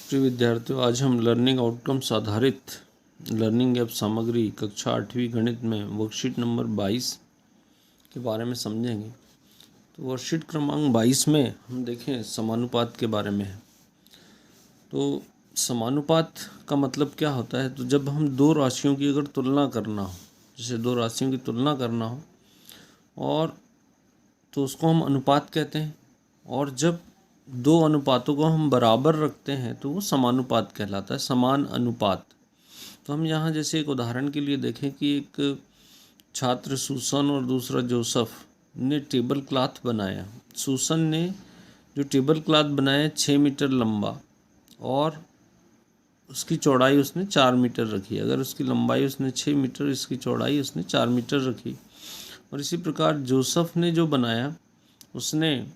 प्रिय विद्यार्थियों, आज हम लर्निंग आउटकम्स आधारित लर्निंग ऐप सामग्री कक्षा 8वीं गणित में वर्कशीट नंबर 22 के बारे में समझेंगे। तो वर्कशीट क्रमांक 22 में हम देखें समानुपात के बारे में है। तो समानुपात का मतलब क्या होता है? तो जब हम दो राशियों की अगर तुलना करना हो, जैसे दो राशियों की तुलना करना हो और तो उसको हम अनुपात कहते हैं, और जब दो अनुपातों को हम बराबर रखते हैं तो वो समानुपात कहलाता है, समान अनुपात। तो हम यहाँ जैसे एक उदाहरण के लिए देखें कि एक छात्र सूसन और दूसरा जोसफ ने टेबल क्लॉथ बनाया। सूसन ने जो टेबल क्लॉथ बनाया 6 मीटर लंबा और उसकी चौड़ाई उसने 4 मीटर रखी। अगर उसकी लंबाई उसने 6 मीटर, इसकी चौड़ाई उसने 4 मीटर रखी। और इसी प्रकार जोसफ ने जो बनाया उसने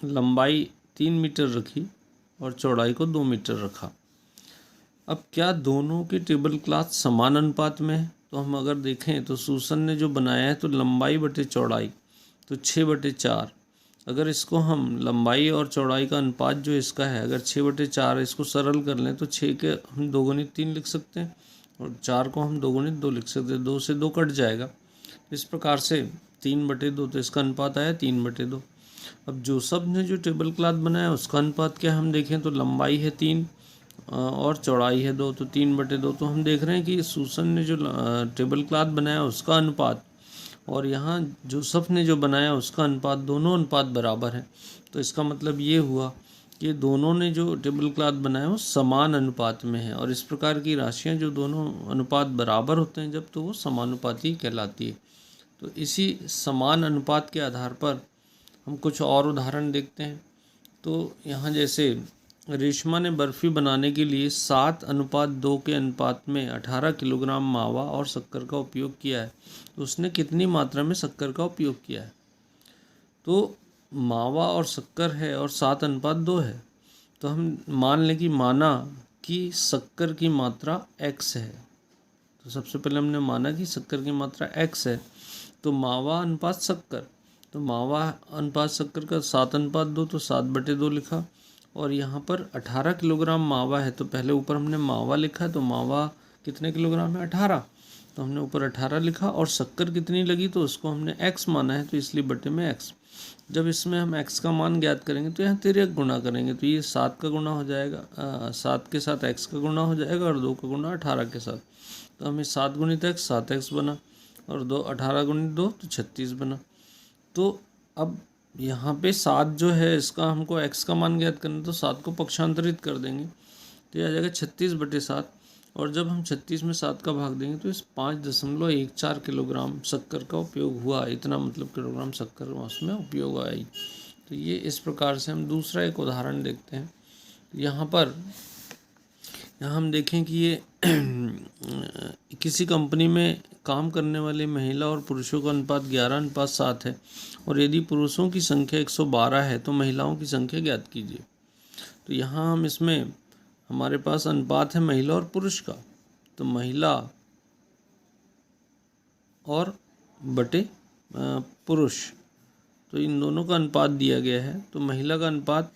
लंबाई 3 मीटर रखी और चौड़ाई को 2 मीटर रखा। अब क्या दोनों के टेबल क्लॉथ समान अनुपात में है? तो हम अगर देखें तो सूसन ने जो बनाया है तो लंबाई बटे चौड़ाई तो 6/4। अगर इसको हम लंबाई और चौड़ाई का अनुपात जो इसका है, अगर 6/4 इसको सरल कर लें तो 6 के हम 2 गुणित 3 लिख सकते हैं और 4 को हम 2 गुणित 2 लिख सकते हैं। 2 से 2 कट जाएगा। इस प्रकार से 3/2, तो इसका अनुपात आया 3/2। अब जोसफ ने जो टेबल क्लॉथ बनाया उसका अनुपात क्या हम देखें तो लंबाई है 3 और चौड़ाई है 2, तो 3/2। तो हम देख रहे हैं कि सूसन ने जो टेबल क्लॉथ बनाया उसका अनुपात और यहाँ जोसफ ने जो बनाया उसका अनुपात, दोनों अनुपात बराबर है। तो इसका मतलब ये हुआ कि दोनों ने जो टेबल क्लॉथ बनाया वो समान अनुपात में है। और इस प्रकार की राशियाँ जो दोनों अनुपात बराबर होते हैं जब, तो वो समानुपाती कहलाती है। तो इसी समान अनुपात के आधार पर हम कुछ और उदाहरण देखते हैं। तो यहाँ जैसे रेशमा ने बर्फ़ी बनाने के लिए 7:2 के अनुपात में 18 किलोग्राम मावा और शक्कर का उपयोग किया है। तो उसने कितनी मात्रा में शक्कर का उपयोग किया है? तो मावा और शक्कर है और 7:2 है। तो हम मान लें कि माना कि शक्कर की मात्रा x है। तो सबसे पहले हमने माना कि शक्कर की मात्रा x है। तो मावा अनुपात शक्कर, तो मावा अनुपात शक्कर का 7:2, तो 7/2 लिखा। और यहाँ पर 18 किलोग्राम मावा है, तो पहले ऊपर हमने मावा लिखा, तो मावा कितने किलोग्राम है? 18, तो हमने ऊपर 18 लिखा। और शक्कर कितनी लगी तो उसको हमने x माना है, तो इसलिए बटे में x। जब इसमें हम x का मान ज्ञात करेंगे तो यहाँ तिर्यक गुणा करेंगे, तो ये 7 का गुणा हो जाएगा, 7 के साथ x का गुणा हो जाएगा और 2 का गुणा 18 के साथ। तो हमें 7 गुणित x 7x बना और 2 18 गुणित 2 तो 36 बना। तो अब यहाँ पे 7 जो है इसका हमको x का मान ज्ञात करना, तो 7 को पक्षांतरित कर देंगे तो यह आ जाएगा 36/7। और जब हम 36 में 7 का भाग देंगे तो इस 5.14 किलोग्राम शक्कर का उपयोग हुआ। इतना मतलब किलोग्राम शक्कर उसमें उपयोग आई। तो ये इस प्रकार से हम दूसरा एक उदाहरण देखते हैं। यहाँ हम देखें कि ये किसी कंपनी में काम करने वाले महिला और पुरुषों का अनुपात 11:7 है और यदि पुरुषों की संख्या 112 है तो महिलाओं की संख्या ज्ञात कीजिए। तो यहाँ हम इसमें हमारे पास अनुपात है महिला और पुरुष का, तो महिला और बटे पुरुष, तो इन दोनों का अनुपात दिया गया है। तो महिला का अनुपात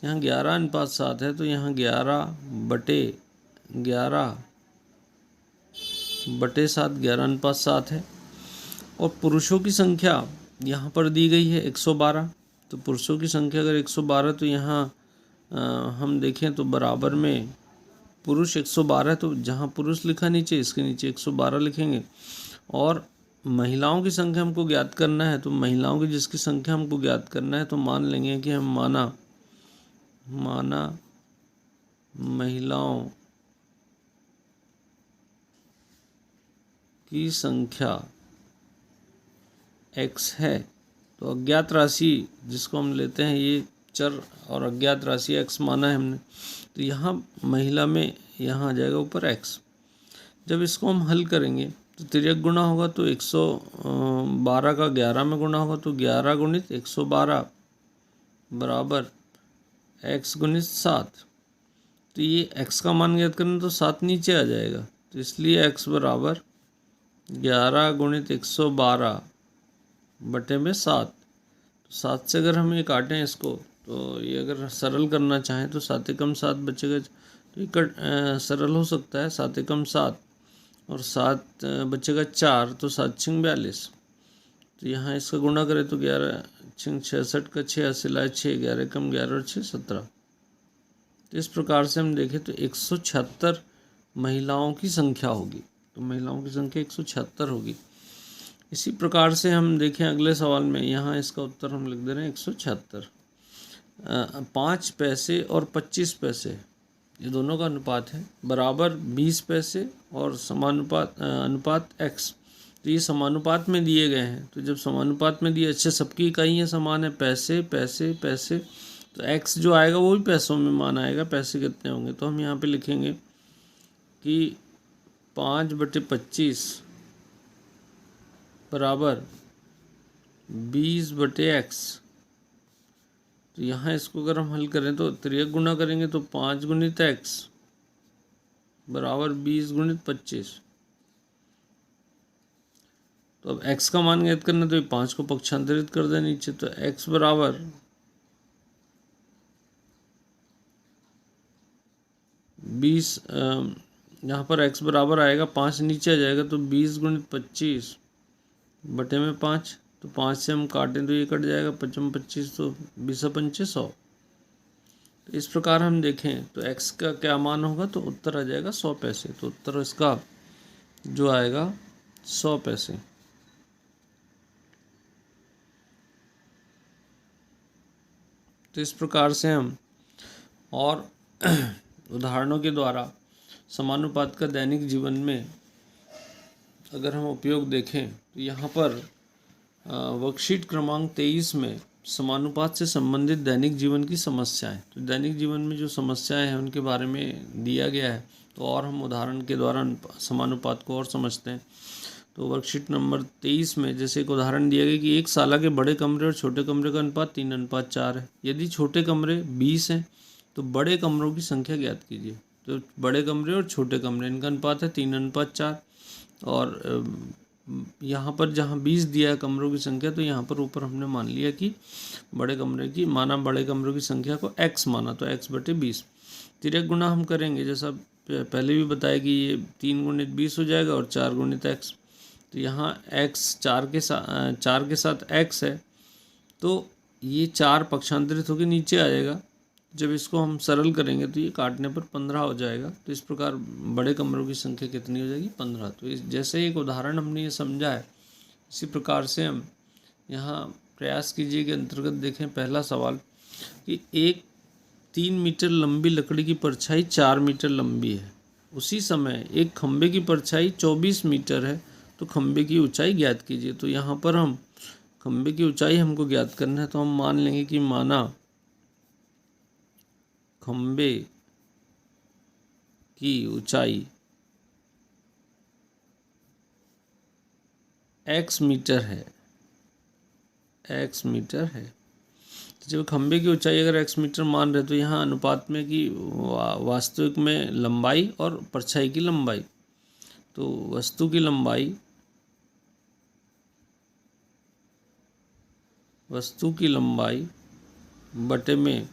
यहाँ 11:7 है, तो यहाँ 11/7 11:7 है। और पुरुषों की संख्या यहाँ पर दी गई है 112। तो पुरुषों की संख्या अगर 112, तो यहाँ हम देखें तो बराबर में पुरुष 112, तो जहाँ पुरुष लिखा नीचे इसके नीचे 112 लिखेंगे। और महिलाओं की संख्या हमको ज्ञात करना है, तो महिलाओं की जिसकी संख्या हमको ज्ञात करना है तो मान लेंगे कि हम माना महिलाओं की संख्या x है। तो अज्ञात राशि जिसको हम लेते हैं ये चर और अज्ञात राशि x माना है हमने, तो यहाँ महिला में यहाँ आ जाएगा ऊपर x। जब इसको हम हल करेंगे तो तिर्यक गुणा होगा, तो 112 का 11 में गुणा होगा, तो 11 गुणित 112 बराबर x गुणित 7। तो ये x का मान ज्ञात करना, तो 7 नीचे आ जाएगा, तो इसलिए x बराबर 11 गुणित 112 बटे में 7। तो 7 से अगर हम ये काटें इसको तो ये अगर सरल करना चाहें तो 7 एकम 7 बचेगा, तो ये सरल हो सकता है। 7 एकम 7 और 7 बचेगा 4, तो 7 छिंग 42। तो यहाँ इसका गुणा करें तो 11 छिंग 66 का 6 सिलाए 6, 11 कम 11 और 6 17। तो इस प्रकार से हम देखें तो 176 महिलाओं की संख्या होगी। तो महिलाओं की संख्या 176 होगी। इसी प्रकार से हम देखें अगले सवाल में, यहाँ इसका उत्तर हम लिख दे रहे हैं 176। 5 पैसे और 25 पैसे ये दोनों का अनुपात है, बराबर 20 पैसे और समानुपात अनुपात x। तो ये समानुपात में दिए गए हैं। तो जब समानुपात में दिए, अच्छे सबकी इकाइयाँ समान है, पैसे पैसे पैसे, तो x जो आएगा वो भी पैसों में मान आएगा। पैसे कितने होंगे, तो हम यहाँ पे लिखेंगे कि 5/25 बराबर 20/x। तो यहाँ इसको अगर हम हल करें तो तिर्यक गुणा करेंगे तो 5 गुणित x बराबर 20 गुणित 25। तो अब x का मान ज्ञात करना, तो ये 5 को पक्षांतरित कर दें नीचे, तो x बराबर 20, यहाँ पर x बराबर आएगा 5 नीचे आ जाएगा, तो 20 गुणित 25 बटे में 5। तो 5 से हम काटें तो ये कट जाएगा, 25 तो 20×5 100। तो इस प्रकार हम देखें तो x का क्या मान होगा, तो उत्तर आ जाएगा 100 पैसे। तो उत्तर इसका जो आएगा 100 पैसे। तो इस प्रकार से हम और उदाहरणों के द्वारा समानुपात का दैनिक जीवन में अगर हम उपयोग देखें तो यहाँ पर वर्कशीट क्रमांक 23 में समानुपात से संबंधित दैनिक जीवन की समस्याएं, तो दैनिक जीवन में जो समस्याएं हैं उनके बारे में दिया गया है। तो और हम उदाहरण के द्वारा समानुपात को और समझते हैं। तो वर्कशीट नंबर 23 में जैसे एक उदाहरण दिया गया कि एक साला के बड़े कमरे और छोटे कमरे का अनुपात 3:4 है। यदि छोटे कमरे 20 हैं तो बड़े कमरों की संख्या ज्ञात कीजिए। तो बड़े कमरे और छोटे कमरे इनका अनुपात है 3:4। और यहाँ पर जहाँ 20 दिया है कमरों की संख्या, तो यहाँ पर ऊपर हमने मान लिया कि बड़े कमरों की संख्या को x माना, तो x/20। तिर्यक गुणा हम करेंगे, जैसा पहले भी बताया कि ये 3 गुणित 20 हो जाएगा और 4 गुणित x। तो यहाँ x 4 के साथ x है, तो ये 4 पक्षांतरित होकर नीचे आ जाएगा। जब इसको हम सरल करेंगे तो ये काटने पर 15 हो जाएगा। तो इस प्रकार बड़े कमरों की संख्या कितनी हो जाएगी, 15। तो इस जैसे एक उदाहरण हमने ये समझा है, इसी प्रकार से हम यहाँ प्रयास कीजिए के अंतर्गत देखें पहला सवाल कि एक 3 मीटर लंबी लकड़ी की परछाई 4 मीटर लंबी है। उसी समय एक खंबे की परछाई 24 मीटर है, तो खंबे की ऊंचाई ज्ञात कीजिए। तो यहाँ पर हम खंबे की ऊंचाई हमको ज्ञात करना है, तो हम मान लेंगे कि माना खंबे की ऊंचाई x मीटर है, x मीटर है। तो जब खंबे की ऊंचाई अगर x मीटर मान रहे, तो यहाँ अनुपात में कि वास्तविक में लंबाई और परछाई की लंबाई, तो वस्तु की लंबाई बटे में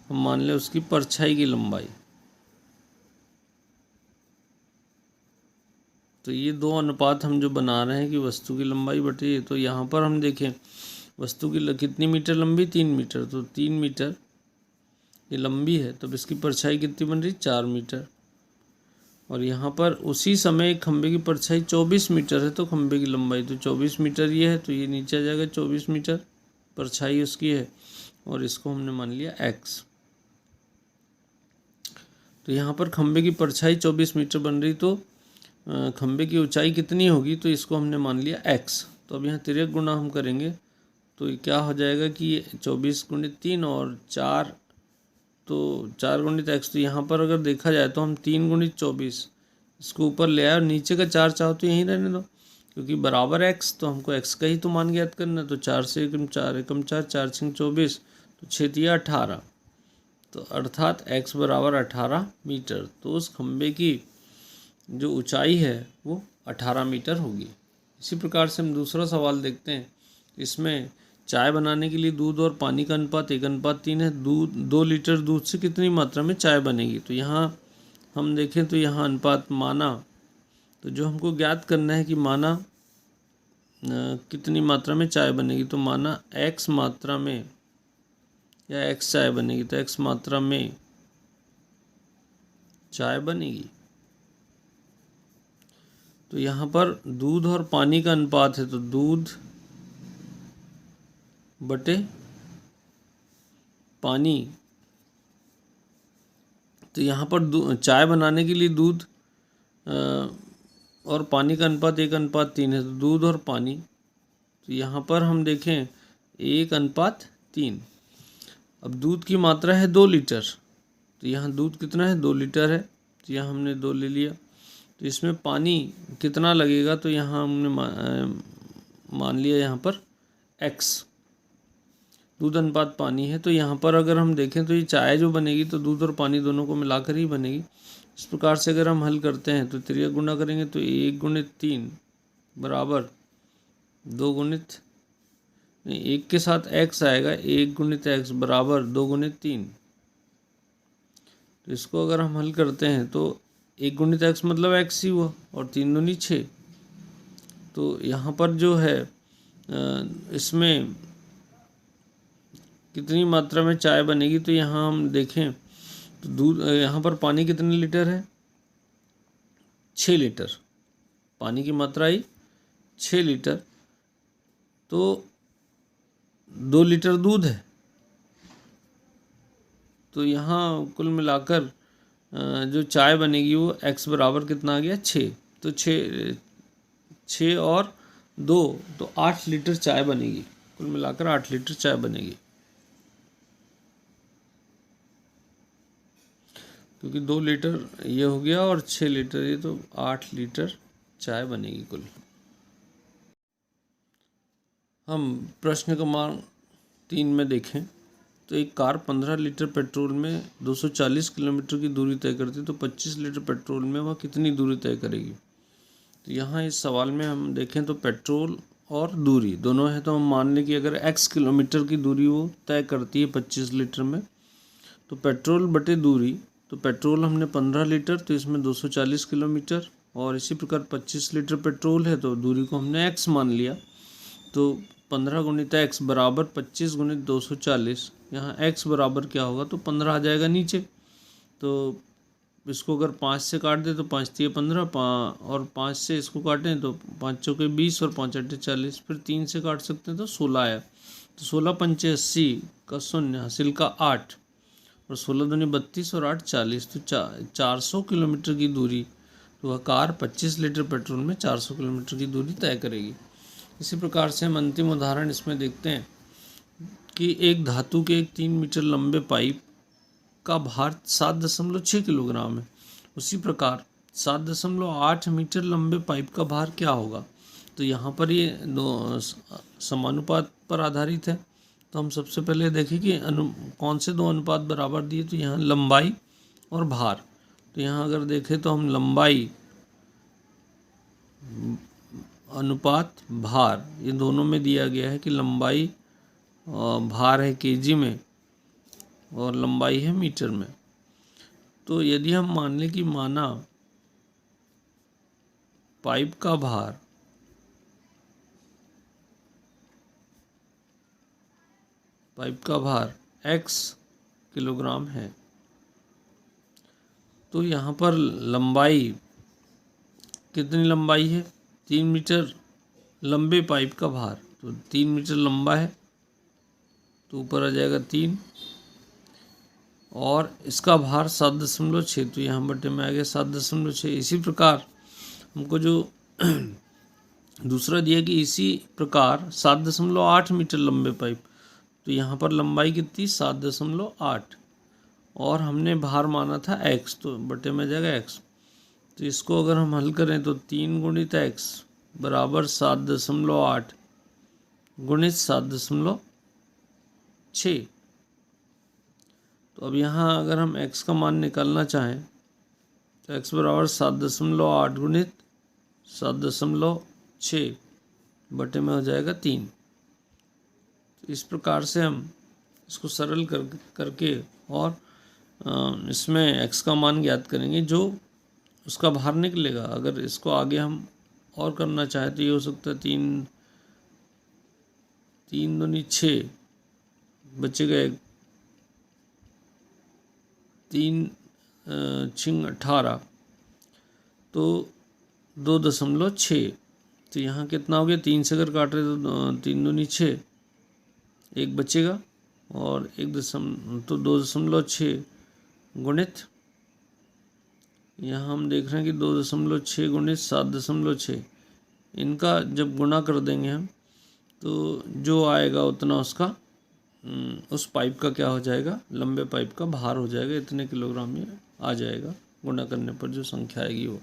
हम मान लें उसकी परछाई की लंबाई। तो ये दो अनुपात हम जो बना रहे हैं कि वस्तु की लंबाई बटे, तो यहाँ पर हम देखें वस्तु की कितनी मीटर लंबी, 3 मीटर। तो 3 मीटर ये लंबी है, तो इसकी परछाई कितनी बन रही, 4 मीटर। और यहाँ पर उसी समय खंबे की परछाई 24 मीटर है, तो खंबे की लंबाई तो 24 मीटर ये है, तो ये नीचे आ जाएगा 24 मीटर परछाई उसकी है, और इसको हमने मान लिया x। तो यहाँ पर खंबे की परछाई 24 मीटर बन रही, तो खंबे की ऊंचाई कितनी होगी, तो इसको हमने मान लिया x। तो अब यहाँ तिर्यक गुणा हम करेंगे तो ये क्या हो जाएगा कि 24 गुणित 3 और 4, तो 4 गुणित x। तो यहाँ पर अगर देखा जाए तो हम 3 गुणित 24 इसको ऊपर ले आए और नीचे का 4 चाहो तो यहीं रहने दो, क्योंकि बराबर x, तो हमको x का ही तो मान ज्ञात करना है। तो 4 से 1 4 1 4 4 6 24, तो 6 3 18, तो अर्थात x बराबर 18 मीटर। तो उस खंबे की जो ऊंचाई है वो 18 मीटर होगी। इसी प्रकार से हम दूसरा सवाल देखते हैं। इसमें चाय बनाने के लिए दूध और पानी का अनुपात 1:3 है। दूध 2 लीटर दूध से कितनी मात्रा में चाय बनेगी? तो यहाँ हम देखें तो यहाँ अनुपात माना, तो जो हमको ज्ञात करना है कि माना कितनी मात्रा में चाय बनेगी, तो माना x मात्रा में या x चाय बनेगी, तो x मात्रा में चाय बनेगी। तो यहाँ पर दूध और पानी का अनुपात है, तो दूध बटे पानी। तो यहाँ पर चाय बनाने के लिए दूध और पानी का अनुपात 1:3 है, तो दूध और पानी, तो यहाँ पर हम देखें 1:3। अब दूध की मात्रा है 2 लीटर, तो यहाँ दूध कितना है? 2 लीटर है, तो यहाँ हमने 2 ले लिया। तो इसमें पानी कितना लगेगा? तो यहाँ हमने मान लिया यहाँ पर x, दूध अनुपात पानी है। तो यहाँ पर अगर हम देखें तो ये चाय जो बनेगी तो दूध और पानी दोनों को मिलाकर ही बनेगी। इस प्रकार से अगर हम हल करते हैं तो त्रिया गुणा करेंगे तो 1×3 बराबर 1 के साथ x आएगा, 1×x बराबर 2×3। तो इसको अगर हम हल करते हैं तो 1×x मतलब x ही हुआ और 3 दूनी 6। तो यहाँ पर जो है इसमें कितनी मात्रा में चाय बनेगी? तो यहाँ हम देखें तो दूध, यहाँ पर पानी कितने लीटर है? 6 लीटर। पानी की मात्रा आई 6 लीटर, तो 2 लीटर दूध है। तो यहाँ कुल मिलाकर जो चाय बनेगी वो x बराबर कितना आ गया? 6। तो 6 और 2 तो 8 लीटर चाय बनेगी। कुल मिलाकर 8 लीटर चाय बनेगी, क्योंकि 2 लीटर ये हो गया और 6 लीटर ये, तो 8 लीटर चाय बनेगी कुल। हम प्रश्न क्रमांक 3 में देखें तो एक कार 15 लीटर पेट्रोल में 240 किलोमीटर की दूरी तय करती है, तो 25 लीटर पेट्रोल में वह कितनी दूरी तय करेगी? तो यहाँ इस सवाल में हम देखें तो पेट्रोल और दूरी दोनों है, तो हम मान लें कि अगर x किलोमीटर की दूरी वो तय करती है 25 लीटर में, तो पेट्रोल बटे दूरी, तो पेट्रोल हमने 15 लीटर, तो इसमें 240 किलोमीटर, और इसी प्रकार 25 लीटर पेट्रोल है तो दूरी को हमने x मान लिया। तो 15 गुणित x बराबर 25 गुणित 240। यहाँ x बराबर क्या होगा? तो 15 आ जाएगा नीचे। तो इसको अगर 5 से काट दे तो 5 3 15, और 5 से इसको काटें तो 5 चौके 20 और 5 8 40, फिर 3 से काट सकते हैं तो 16 आया। तो 16 पंचे 80 का 0 हासिल का 8, और 16 दूनी 32 और 8 40, तो 400 किलोमीटर की दूरी, तो वह कार 25 लीटर पेट्रोल में 400 किलोमीटर की दूरी तय करेगी। इसी प्रकार से हम अंतिम उदाहरण इसमें देखते हैं कि एक धातु के एक 3 मीटर लंबे पाइप का भार 7.6 किलोग्राम है। उसी प्रकार 7.8 मीटर लंबे पाइप का भार क्या होगा? तो यहाँ पर ये दो समानुपात पर आधारित है। तो हम सबसे पहले देखें कि कौन से दो अनुपात बराबर दिए, तो यहाँ लंबाई और भार। तो यहाँ अगर देखें तो हम लंबाई अनुपात भार, ये दोनों में दिया गया है कि लंबाई भार है केजी में और लंबाई है मीटर में। तो यदि हम मान लें कि माना पाइप का भार x किलोग्राम है, तो यहाँ पर लंबाई कितनी लंबाई है? 3 मीटर लंबे पाइप का भार, तो 3 मीटर लंबा है तो ऊपर आ जाएगा 3, और इसका भार 7.6, तो यहाँ बटे में आ गया 7.6। इसी प्रकार हमको जो दूसरा दिया कि इसी प्रकार 7.8 मीटर लंबे पाइप, तो यहाँ पर लंबाई कितनी? 7.8, और हमने भार माना था x, तो बटे में जाएगा x। तो इसको अगर हम हल करें तो 3 गुणित x बराबर 7.8 गुणित 7.6। तो अब यहाँ अगर हम x का मान निकालना चाहें तो x बराबर 7.8 गुणित 7.6 बटे में हो जाएगा 3। तो इस प्रकार से हम इसको सरल करके और इसमें x का मान ज्ञात करेंगे जो उसका बाहर निकलेगा। अगर इसको आगे हम और करना चाहें तो ये हो सकता है 3 3 दूनी 6, बचेगा 1, 3 छिंग 18, तो 2.6। तो यहाँ कितना हो गया, 3 से अगर काट रहे तो 3 दूनी 6, 1 बचेगा और 2.6 गुणित, यहाँ हम देख रहे हैं कि 2.6 गुणित 7.6, इनका जब गुणा कर देंगे हम तो जो आएगा उतना उसका उस पाइप का क्या हो जाएगा, लंबे पाइप का भार हो जाएगा, इतने किलोग्राम ये आ जाएगा गुणा करने पर जो संख्या आएगी वो।